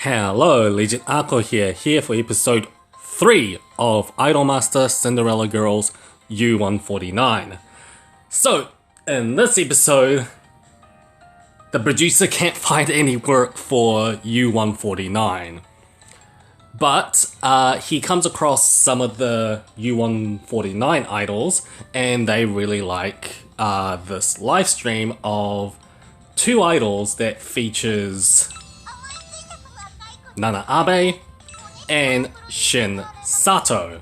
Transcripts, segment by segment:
Hello, LegendAqua here for episode 3 of Idolmaster Cinderella Girls U149. So, in this episode, the producer can't find any work for U149. But he comes across some of the U149 idols, and they really like this live stream of two idols that features Nana Abe and Shin Satou.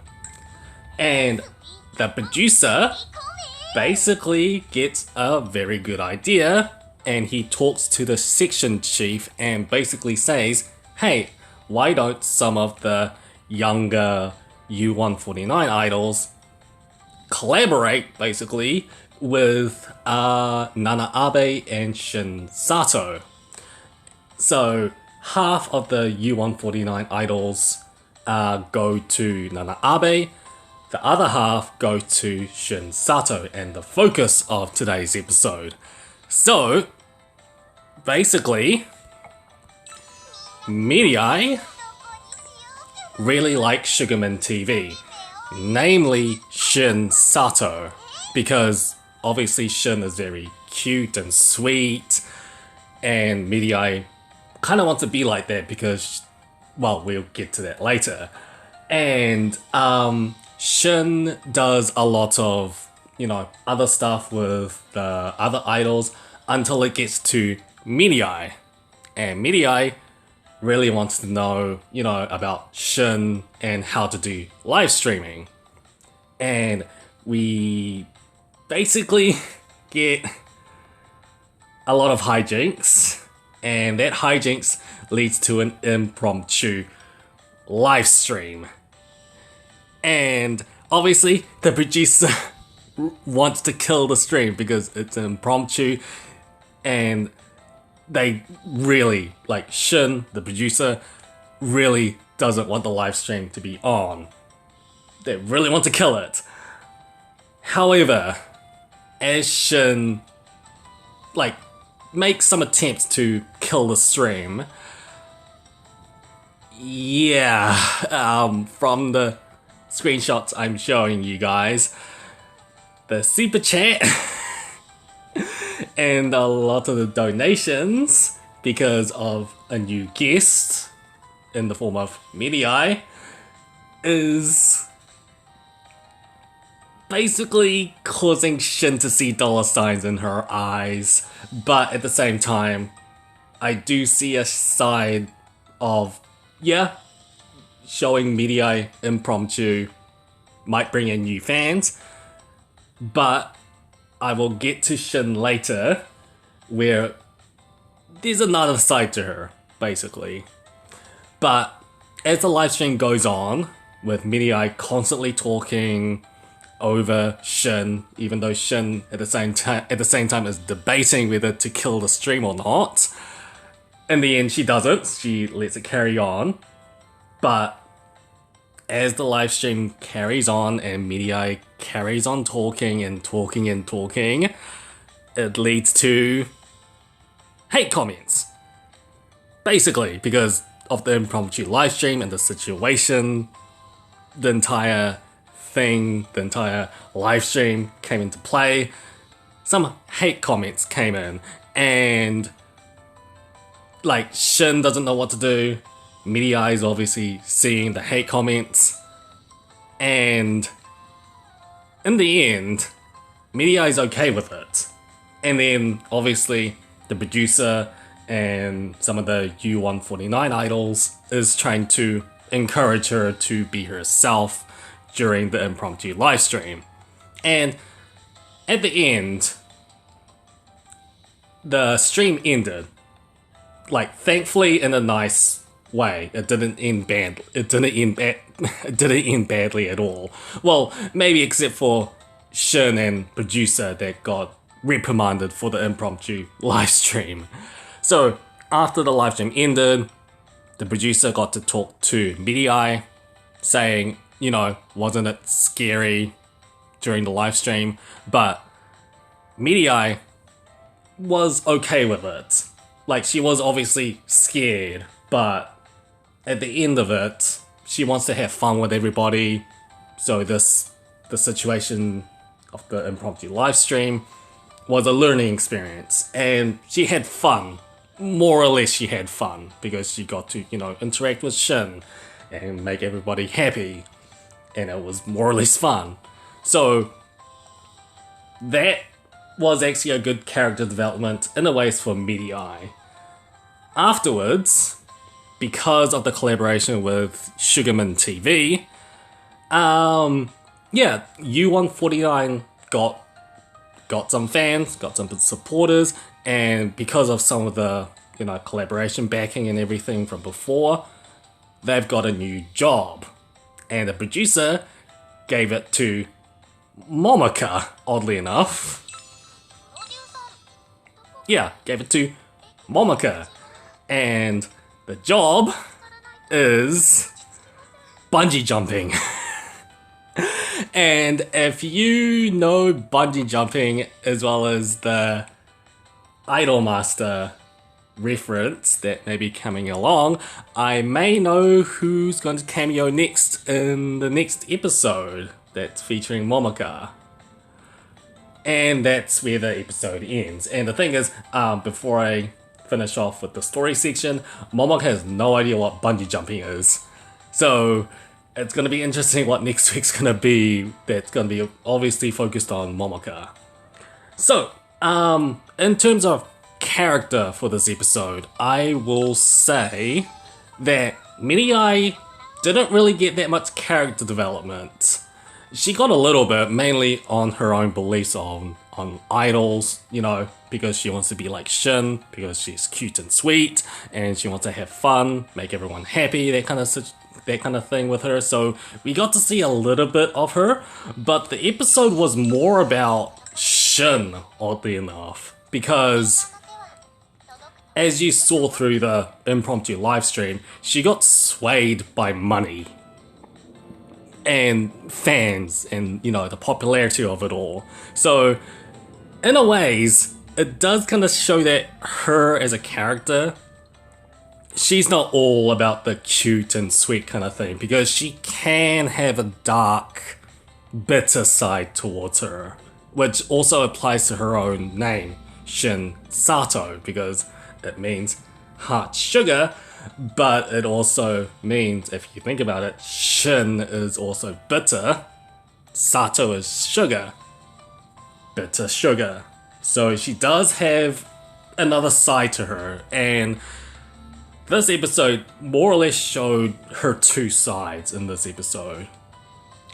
And the producer basically gets a very good idea, and he talks to the section chief and basically says, hey, why don't some of the younger U149 idols collaborate basically with Nana Abe and Shin Satou? So half of the U149 idols go to Nana Abe, the other half go to Shin Satou, and the focus of today's episode. So, basically, Miria really likes Sugarman TV, namely Shin Satou, because obviously Shin is very cute and sweet, and Miria kind of wants to be like that because, well, we'll get to that later. And Shin does a lot of, other stuff with the other idols until it gets to Miria. And Miria really wants to know, about Shin and how to do live streaming. And we basically get a lot of hijinks. And that hijinks leads to an impromptu live stream. And obviously, the producer wants to kill the stream because it's impromptu. And they really, like Shin, the producer, really doesn't want the live stream to be on. They really want to kill it. However, as Shin, make some attempts to kill the stream. Yeah, from the screenshots I'm showing you guys, the super chat and a lot of the donations because of a new guest in the form of Miria is basically causing Shin to see dollar signs in her eyes. But at the same time, I do see a side of, showing Miria impromptu might bring in new fans. But I will get to Shin later, where there's another side to her, basically. But as the live stream goes on, with Miria constantly talking over Shin, even though Shin at the same time is debating whether to kill the stream or not. In the end, she doesn't. She lets it carry on. But as the live stream carries on and Miria carries on talking, it leads to hate comments. Basically, because of the impromptu live stream and the situation, the entire live stream came into play. Some hate comments came in, and Shin doesn't know what to do. Miria is obviously seeing the hate comments, and in the end, Miria is okay with it. And then obviously the producer and some of the U149 idols is trying to encourage her to be herself during the impromptu live stream. And at the end, the stream ended. Thankfully in a nice way. It didn't end badly. It didn't end badly at all. Well, maybe except for Shin and producer that got reprimanded for the impromptu live stream. So after the live stream ended, the producer got to talk to Miria, saying, wasn't it scary during the live stream? But Miria was okay with it. She was obviously scared, but at the end of it, she wants to have fun with everybody. So the situation of the impromptu live stream was a learning experience, and she had fun. More or less she had fun, because she got to, interact with Shin and make everybody happy, and it was more or less fun. So that was actually a good character development in a ways for Miria. Afterwards, because of the collaboration with Sugarman TV, U149 got some fans, got some supporters, and because of some of the collaboration backing and everything from before, they've got a new job, and the producer gave it to Momoka, oddly enough. Yeah, gave it to Momoka, and the job is bungee jumping. And if you know bungee jumping as well as the Idolmaster reference that may be coming along, I may know who's going to cameo next in the next episode that's featuring Momoka. And that's where the episode ends. And the thing is, before I finish off with the story section, Momoka has no idea what bungee jumping is. So it's going to be interesting what next week's going to be. That's going to be obviously focused on Momoka. So, in terms of character for this episode, I will say that Miria didn't really get that much character development. She got a little bit, mainly on her own beliefs on idols, because she wants to be like Shin, because she's cute and sweet, and she wants to have fun, make everyone happy, that kind of thing with her. So we got to see a little bit of her, but the episode was more about Shin, oddly enough, because as you saw through the impromptu live stream, she got swayed by money and fans and, the popularity of it all. So, in a ways, it does kind of show that her as a character, she's not all about the cute and sweet kind of thing, because she can have a dark, bitter side towards her, which also applies to her own name, Shin Satou, because it means heart sugar, but it also means, if you think about it, Shin is also bitter, Satou is sugar, bitter sugar. So she does have another side to her, and this episode more or less showed her two sides in this episode.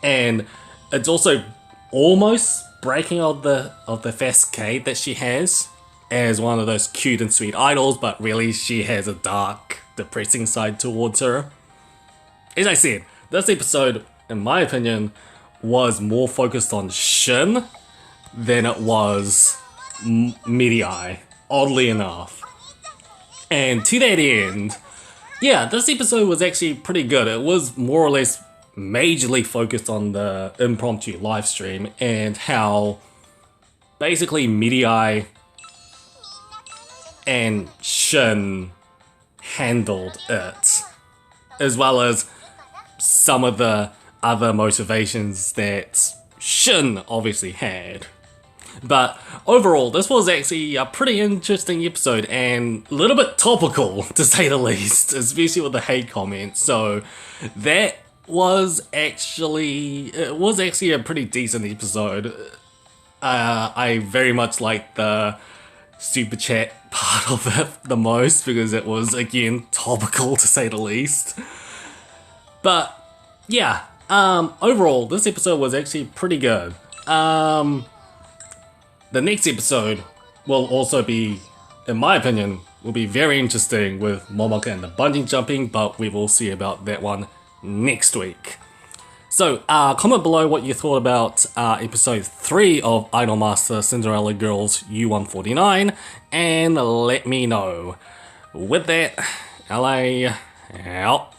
And it's also almost breaking out of the facade that she has as one of those cute and sweet idols, but really she has a dark, depressing side towards her. As I said, this episode, in my opinion, was more focused on Shin than it was Miria, oddly enough. And to that end, this episode was actually pretty good. It was more or less majorly focused on the impromptu live stream and how basically Miria and Shin handled it, as well as some of the other motivations that Shin obviously had. But overall, this was actually a pretty interesting episode and a little bit topical, to say the least, especially with the hate comments. So that was actually a pretty decent episode. I very much liked the super chat part of it the most, because it was, again, topical, to say the least. But overall, this episode was actually pretty good. The next episode will also be, in my opinion, will be very interesting with Momoka and the bungee jumping, but we will see about that one next week. So, comment below what you thought about episode 3 of Idolmaster Cinderella Girls U149, and let me know. With that, LA out.